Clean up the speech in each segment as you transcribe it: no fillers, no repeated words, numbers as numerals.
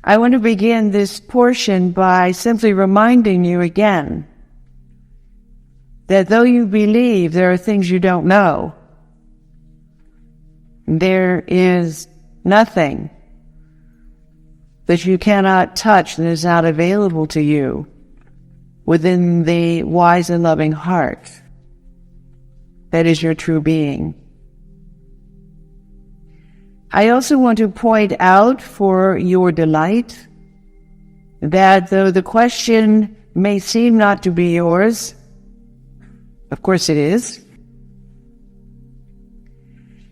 I want to begin this portion by simply reminding you again that though you believe there are things you don't know, there is nothing that you cannot touch that is not available to you within the wise and loving heart that is your true being. I also want to point out for your delight that though the question may seem not to be yours, of course it is,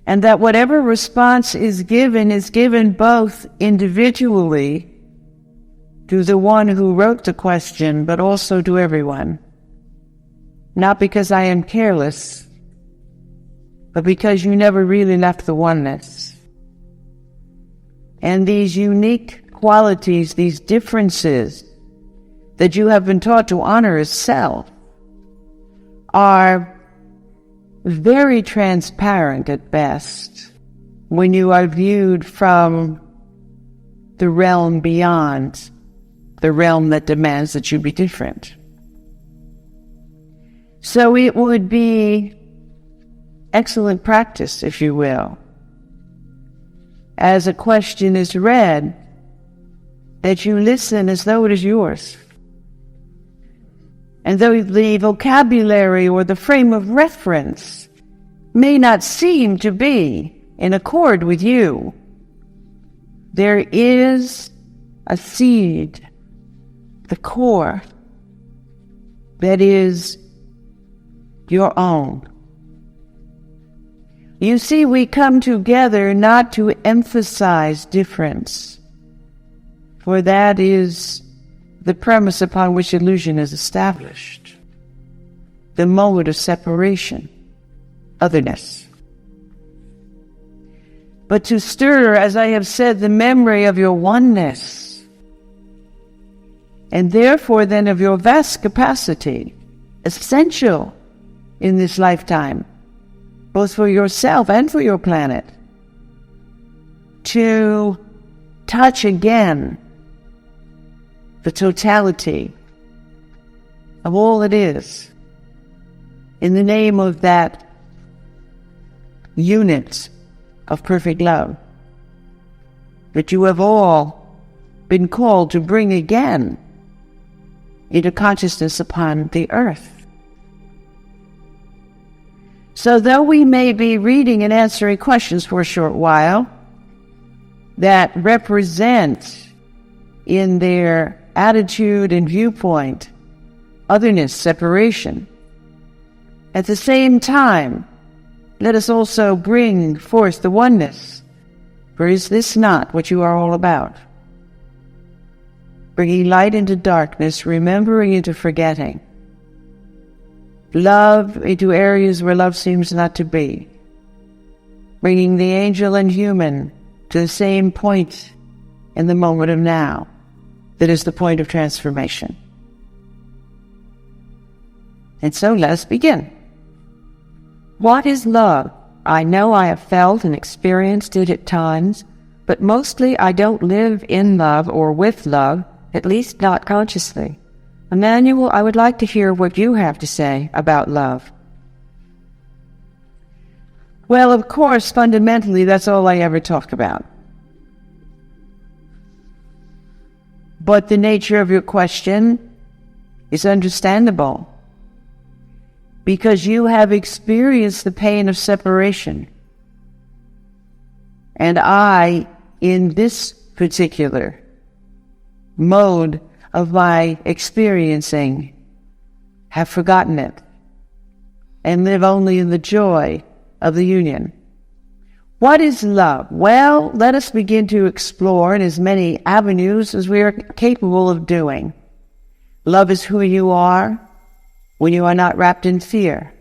and that whatever response is given both individually to the one who wrote the question, but also to everyone. Not because I am careless, but because you never really left the oneness. And these unique qualities, these differences that you have been taught to honor as self, are very transparent at best when you are viewed from the realm beyond, the realm that demands that you be different. So it would be excellent practice, if you will, as a question is read, that you listen as though it is yours. And though the vocabulary or the frame of reference may not seem to be in accord with you, there is a seed, the core, that is your own. You see, we come together not to emphasize difference, for that is the premise upon which illusion is established, the mode of separation, otherness. But to stir, as I have said, the memory of your oneness, and therefore then of your vast capacity, essential in this lifetime, both for yourself and for your planet, to touch again the totality of all it is in the name of that unit of perfect love that you have all been called to bring again into consciousness upon the earth. So though we may be reading and answering questions for a short while that represent in their attitude and viewpoint otherness, separation, at the same time, let us also bring forth the oneness. For is this not what you are all about? Bringing light into darkness, remembering into forgetting. Love into areas where love seems not to be. Bringing the angel and human to the same point in the moment of now. That is the point of transformation. And so let us begin. What is love? I know I have felt and experienced it at times, but mostly I don't live in love or with love, at least not consciously. Emmanuel, I would like to hear what you have to say about love. Well, of course, fundamentally, that's all I ever talk about. But the nature of your question is understandable because you have experienced the pain of separation. And I, in this particular mode of my experiencing, have forgotten it and live only in the joy of the union. What is love? Well, let us begin to explore in as many avenues as we are capable of doing. Love is who you are when you are not wrapped in fear.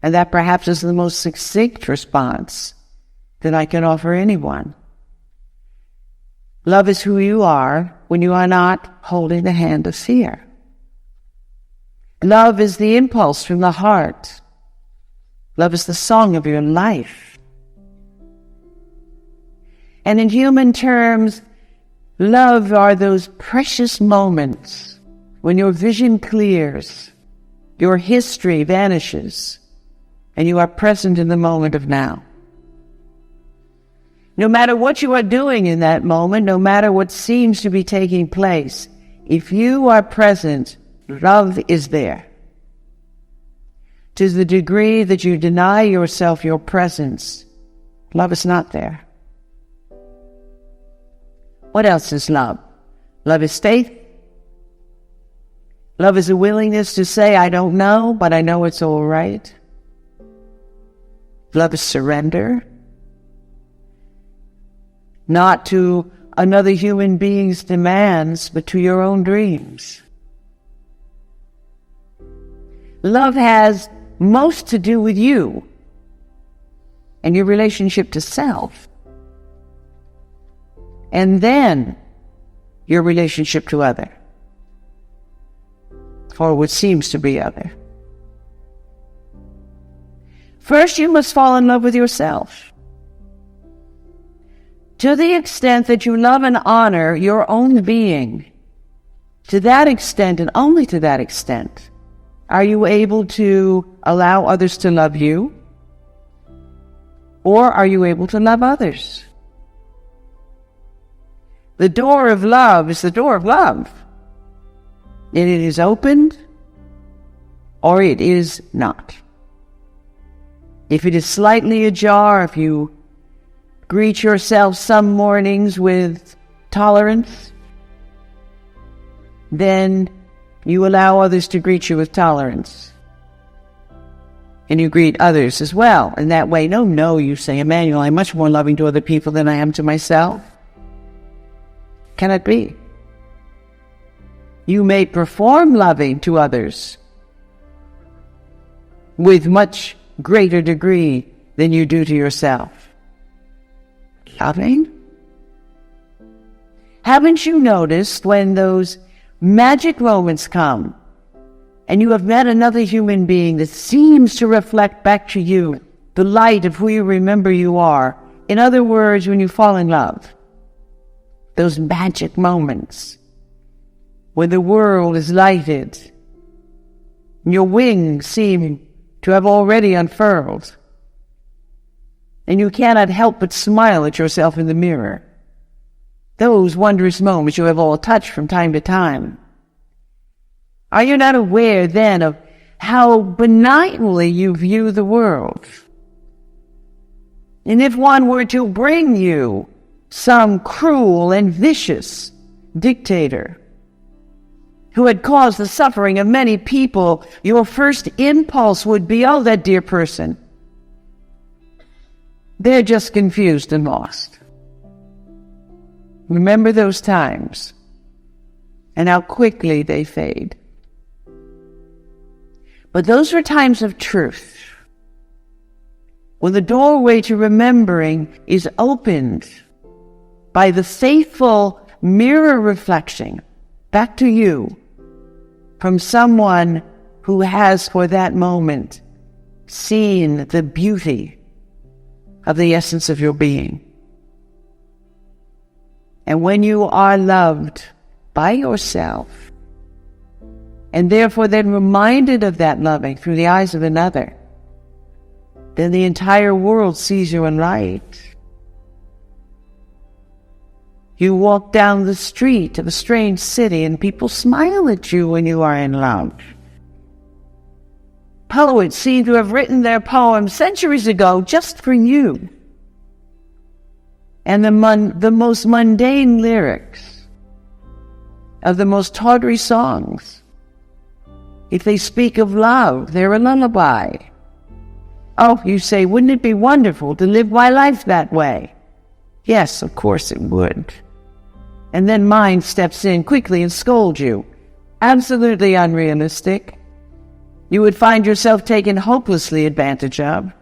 And that perhaps is the most succinct response that I can offer anyone. Love is who you are when you are not holding the hand of fear. Love is the impulse from the heart. Love is the song of your life. And in human terms, love are those precious moments when your vision clears, your history vanishes, and you are present in the moment of now. No matter what you are doing in that moment, no matter what seems to be taking place, if you are present, love is there. To the degree that you deny yourself your presence, love is not there. What else is love? Love is faith. Love is a willingness to say, I don't know, but I know it's all right. Love is surrender. Not to another human being's demands, but to your own dreams. Love has most to do with you and your relationship to self. And then your relationship to other, or what seems to be other. First, you must fall in love with yourself. To the extent that you love and honor your own being, to that extent and only to that extent, are you able to allow others to love you, or are you able to love others? The door of love is the door of love. And it is opened, or it is not. If it is slightly ajar, if you greet yourself some mornings with tolerance, then you allow others to greet you with tolerance. And you greet others as well. And that way, no, you say, Emmanuel, I'm much more loving to other people than I am to myself. Can it be? You may perform loving to others with much greater degree than you do to yourself. Loving? Haven't you noticed when those magic moments come and you have met another human being that seems to reflect back to you the light of who you remember you are? In other words, when you fall in love, those magic moments when the world is lighted, and your wings seem to have already unfurled, and you cannot help but smile at yourself in the mirror. Those wondrous moments you have all touched from time to time. Are you not aware then of how benignly you view the world? And if one were to bring you some cruel and vicious dictator who had caused the suffering of many people, your first impulse would be, oh, that dear person. They're just confused and lost. Remember those times and how quickly they fade. But those were times of truth, when the doorway to remembering is opened by the faithful mirror reflection back to you from someone who has for that moment seen the beauty of the essence of your being. And when you are loved by yourself, and therefore then reminded of that loving through the eyes of another, then the entire world sees you in light. You walk down the street of a strange city and people smile at you when you are in love. Poets seem to have written their poems centuries ago just for you. And the most mundane lyrics of the most tawdry songs, if they speak of love, they're a lullaby. Oh, you say, wouldn't it be wonderful to live my life that way? Yes, of course it would. And then mind steps in quickly and scolds you. Absolutely unrealistic. You would find yourself taken hopelessly advantage of.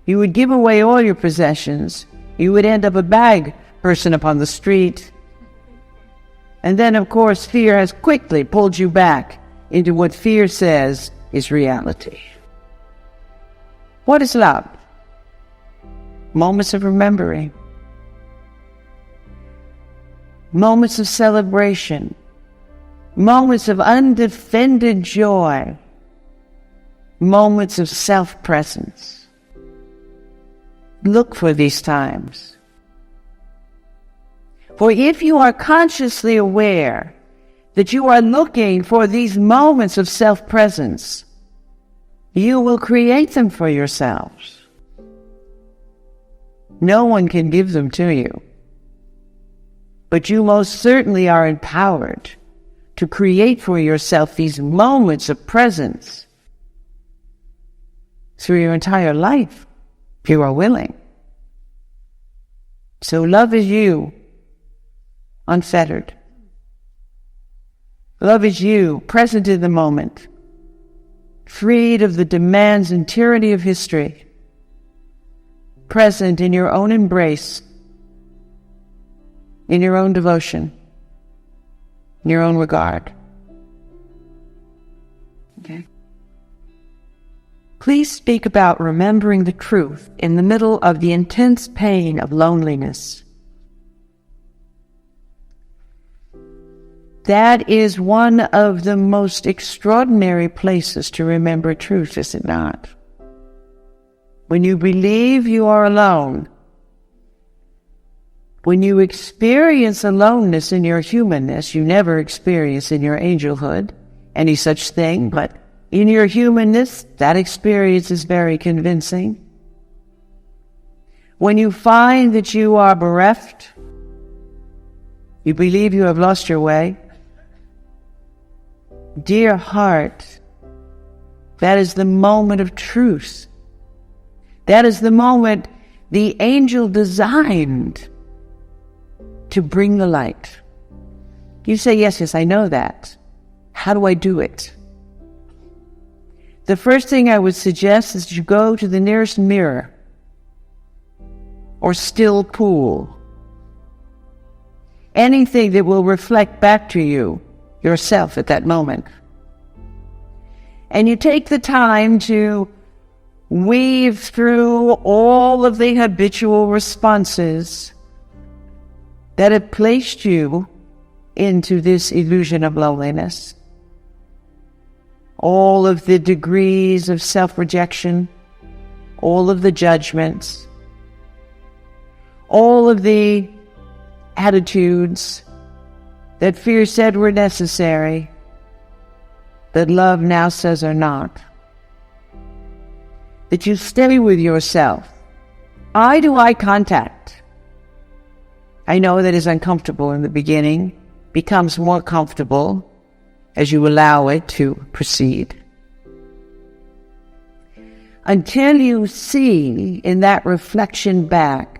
You would give away all your possessions. You would end up a bag person upon the street. And then, of course, fear has quickly pulled you back into what fear says is reality. What is love? Moments of remembering. moments of celebration, moments of undefended joy, moments of self-presence. Look for these times. For if you are consciously aware that you are looking for these moments of self-presence, you will create them for yourselves. No one can give them to you, but you most certainly are empowered to create for yourself these moments of presence through your entire life, if you are willing. So love is you, unfettered. Love is you, present in the moment, freed of the demands and tyranny of history, present in your own embrace, in your own devotion, in your own regard. Okay? Please speak about remembering the truth in the middle of the intense pain of loneliness. That is one of the most extraordinary places to remember truth, is it not? When you believe you are alone, when you experience aloneness in your humanness, you never experience in your angelhood any such thing, but in your humanness, that experience is very convincing. When you find that you are bereft, you believe you have lost your way, dear heart, that is the moment of truth. That is the moment the angel designed to bring the light. You say, yes, I know that. How do I do it? The first thing I would suggest is you go to the nearest mirror or still pool. Anything that will reflect back to you yourself at that moment. And you take the time to weave through all of the habitual responses that have placed you into this illusion of loneliness. All of the degrees of self-rejection, all of the judgments, all of the attitudes that fear said were necessary, that love now says are not. That you stay with yourself. Eye to eye contact. I know that is uncomfortable in the beginning, becomes more comfortable as you allow it to proceed. Until you see in that reflection back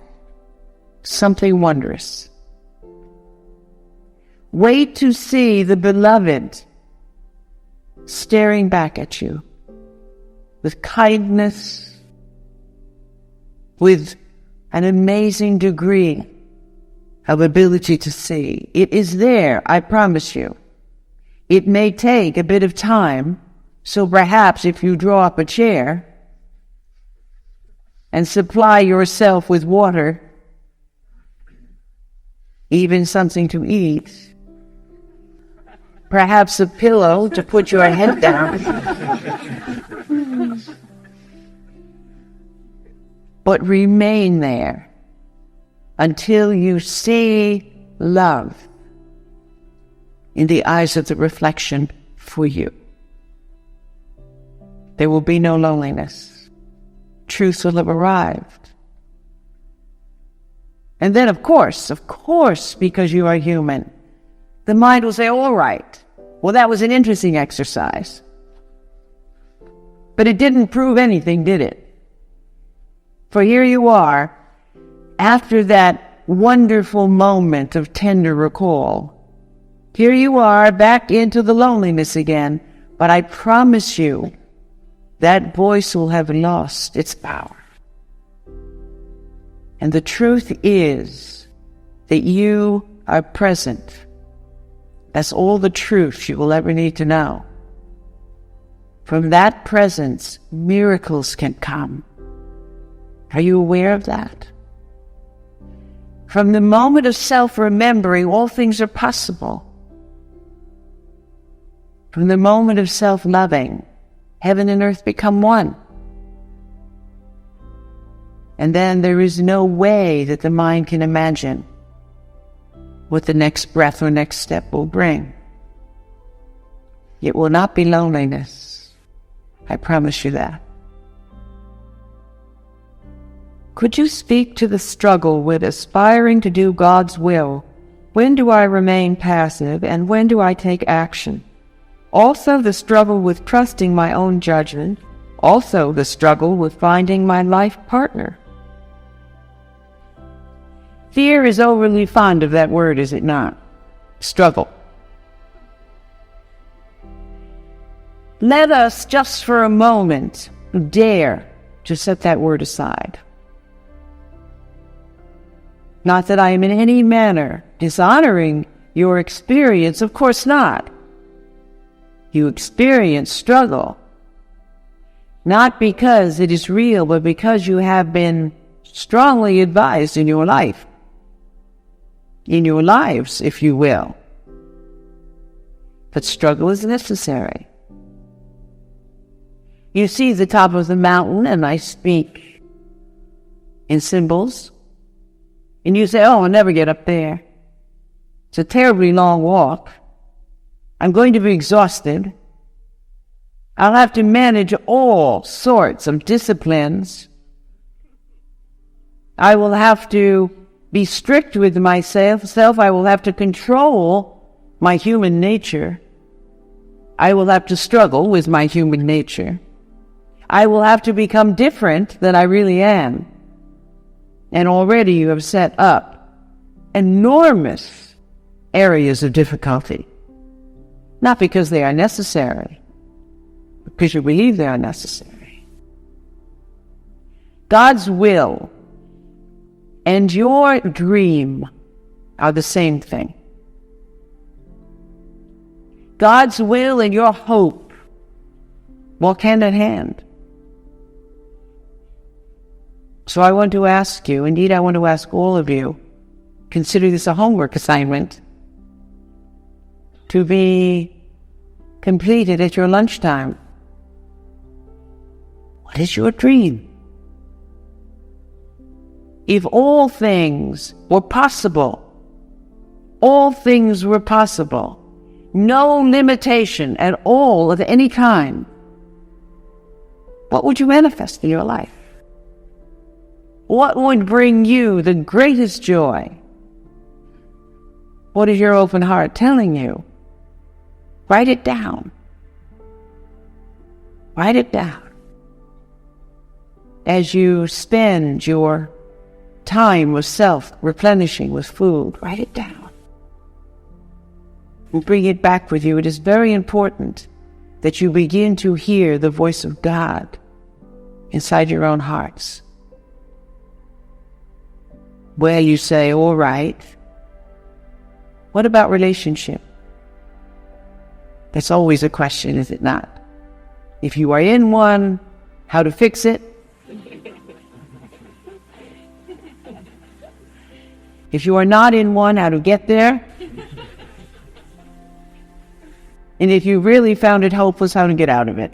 something wondrous. Wait to see the beloved staring back at you with kindness, with an amazing degree of ability to see. It is there, I promise you. It may take a bit of time, so perhaps if you draw up a chair and supply yourself with water, even something to eat, perhaps a pillow to put your head down. But remain there until you see love in the eyes of the reflection for you. There will be no loneliness. Truth will have arrived. And then, of course, because you are human, the mind will say, all right, well, that was an interesting exercise. But it didn't prove anything, did it? For here you are, after that wonderful moment of tender recall. Here you are, back into the loneliness again. But I promise you, that voice will have lost its power. And the truth is that you are present. That's all the truth you will ever need to know. From that presence, miracles can come. Are you aware of that? From the moment of self-remembering, all things are possible. From the moment of self-loving, heaven and earth become one. And then there is no way that the mind can imagine what the next breath or next step will bring. It will not be loneliness. I promise you that. Could you speak to the struggle with aspiring to do God's will? When do I remain passive and when do I take action? Also the struggle with trusting my own judgment. Also the struggle with finding my life partner. Fear is overly fond of that word, is it not? Struggle. Let us, just for a moment, dare to set that word aside. Not that I am in any manner dishonoring your experience, of course not. You experience struggle, not because it is real, but because you have been strongly advised in your life. In your lives, if you will. But struggle is necessary. You see the top of the mountain, and I speak in symbols, and you say, oh, I'll never get up there. It's a terribly long walk. I'm going to be exhausted. I'll have to manage all sorts of disciplines. I will have to be strict with myself. I will have to control my human nature. I will have to struggle with my human nature. I will have to become different than I really am. And already you have set up enormous areas of difficulty. Not because they are necessary, but because you believe they are necessary. God's will and your dream are the same thing. God's will and your hope walk hand in hand. So I want to ask you, indeed I want to ask all of you, consider this a homework assignment to be completed at your lunchtime. What is your dream? If all things were possible, no limitation at all of any kind, what would you manifest in your life? What would bring you the greatest joy? What is your open heart telling you? Write it down. Write it down. As you spend your time with self-replenishing with food, write it down. And bring it back with you. It is very important that you begin to hear the voice of God inside your own hearts. Where you say, all right, what about relationship? That's always a question, is it not? If you are in one, how to fix it? If you are not in one, how to get there? And if you really found it hopeless, how to get out of it?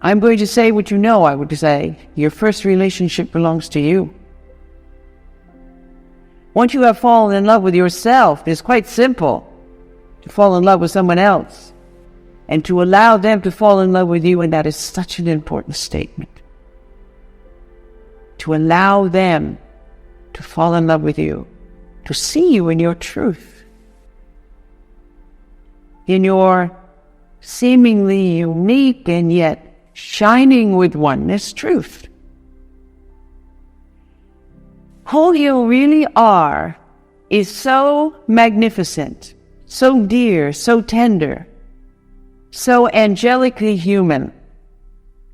I'm going to say what you know I would say. Your first relationship belongs to you. Once you have fallen in love with yourself, it's quite simple to fall in love with someone else and to allow them to fall in love with you, and that is such an important statement. To allow them to fall in love with you, to see you in your truth, in your seemingly unique and yet shining with oneness truth. Who you really are is so magnificent, so dear, so tender, so angelically human,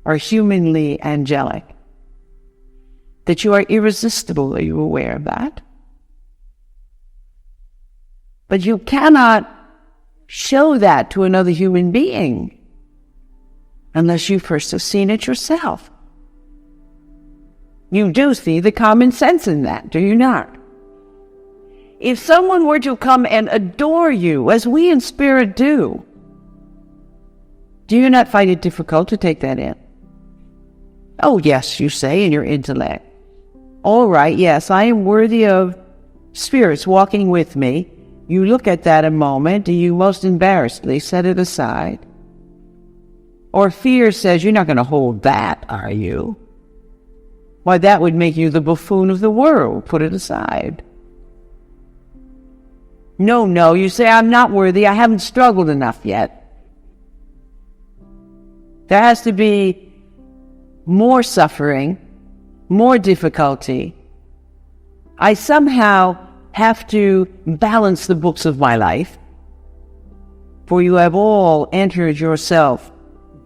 or humanly angelic, that you are irresistible. Are you aware of that? But you cannot show that to another human being. unless you first have seen it yourself. You do see the common sense in that, do you not? If someone were to come and adore you, as we in spirit do you not find it difficult to take that in? Oh, yes, you say in your intellect. All right, yes, I am worthy of spirits walking with me. You look at that a moment, and you most embarrassedly set it aside. Or fear says, you're not going to hold that, are you? Why, that would make you the buffoon of the world. Put it aside. No, you say, I'm not worthy. I haven't struggled enough yet. There has to be more suffering, more difficulty. I somehow have to balance the books of my life, for you have all entered yourself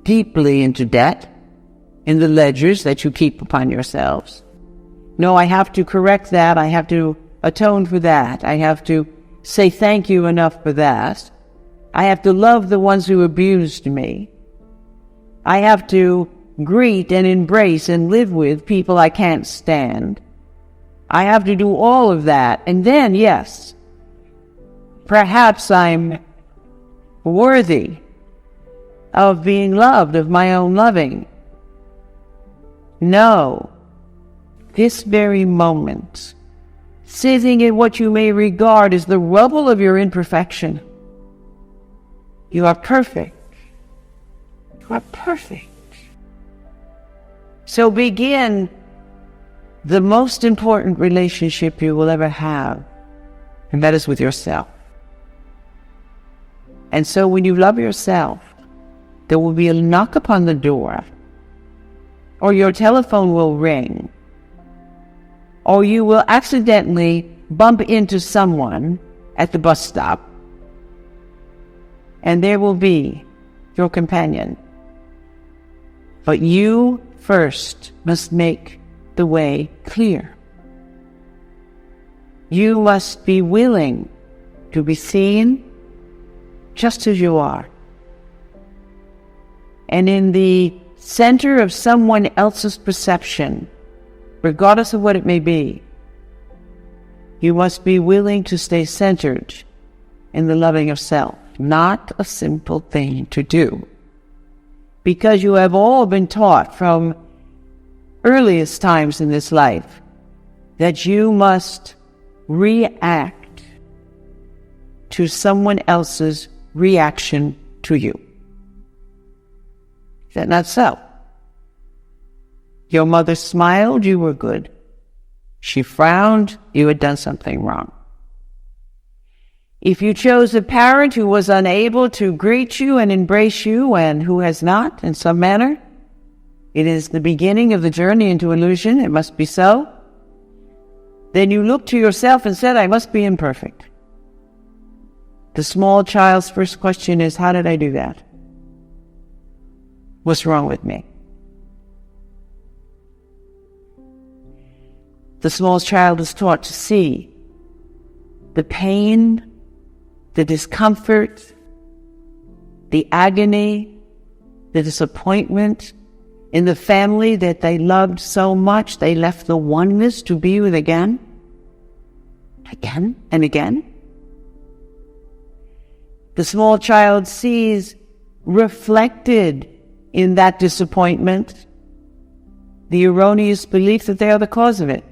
deeply into debt in the ledgers that you keep upon yourselves. No, I have to correct that. I have to atone for that. I have to say thank you enough for that. I have to love the ones who abused me. I have to greet and embrace and live with people I can't stand. I have to do all of that. And then, yes, perhaps I'm worthy of being loved, of my own loving. No, this very moment, sitting in what you may regard as the rubble of your imperfection, you are perfect. You are perfect. So begin the most important relationship you will ever have, and that is with yourself. And so when you love yourself, there will be a knock upon the door, or your telephone will ring, or you will accidentally bump into someone at the bus stop, and there will be your companion. But you first must make the way clear. You must be willing to be seen just as you are. And in the center of someone else's perception, regardless of what it may be, you must be willing to stay centered in the loving of self. Not a simple thing to do, because you have all been taught from earliest times in this life that you must react to someone else's reaction to you. Is that not so? Your mother smiled, you were good. She frowned, you had done something wrong. If you chose a parent who was unable to greet you and embrace you, and who has not in some manner, it is the beginning of the journey into illusion, it must be so. Then you looked to yourself and said, I must be imperfect. The small child's first question is, how did I do that? What's wrong with me? The small child is taught to see the pain, the discomfort, the agony, the disappointment in the family that they loved so much they left the oneness to be with again and again. The small child sees reflected in that disappointment the erroneous belief that they are the cause of it.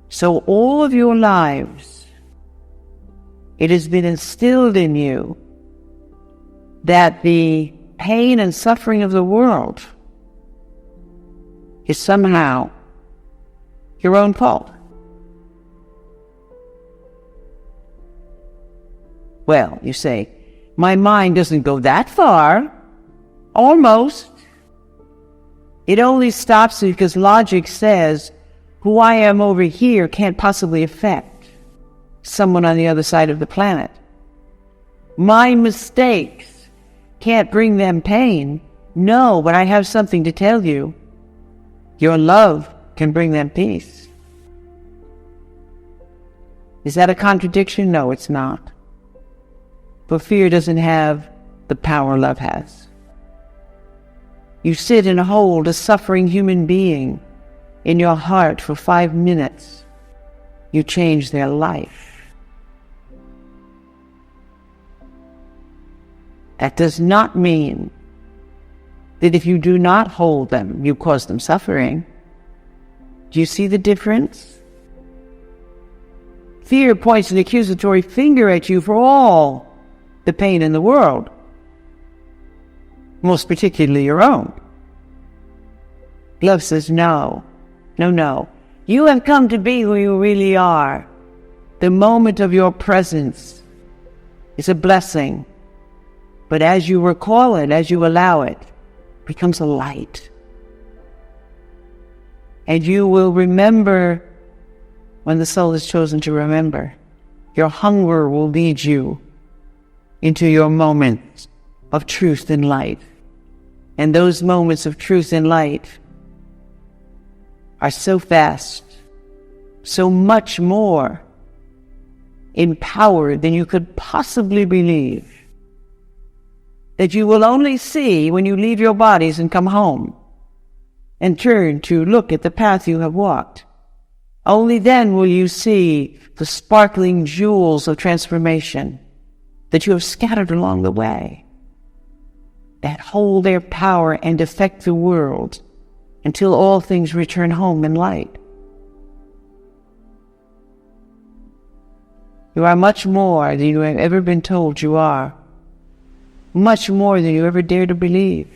So all of your lives, it has been instilled in you that the pain and suffering of the world is somehow your own fault. Well, you say, my mind doesn't go that far. Almost. It only stops because logic says who I am over here can't possibly affect someone on the other side of the planet. My mistakes can't bring them pain. No, but I have something to tell you. Your love can bring them peace. Is that a contradiction? No, it's not. But fear doesn't have the power love has. You sit and hold a suffering human being in your heart for 5 minutes. You change their life. That does not mean that if you do not hold them, you cause them suffering. Do you see the difference? Fear points an accusatory finger at you for all the pain in the world, most particularly your own. Love says, no, no, no. You have come to be who you really are. The moment of your presence is a blessing. But as you recall it, as you allow it, it becomes a light. And you will remember when the soul is chosen to remember. Your hunger will lead you into your moments of truth and light. And those moments of truth and light are so fast, so much more empowered than you could possibly believe, that you will only see when you leave your bodies and come home and turn to look at the path you have walked. Only then will you see the sparkling jewels of transformation that you have scattered along the way, that hold their power and affect the world until all things return home in light. You are much more than you have ever been told you are, much more than you ever dare to believe.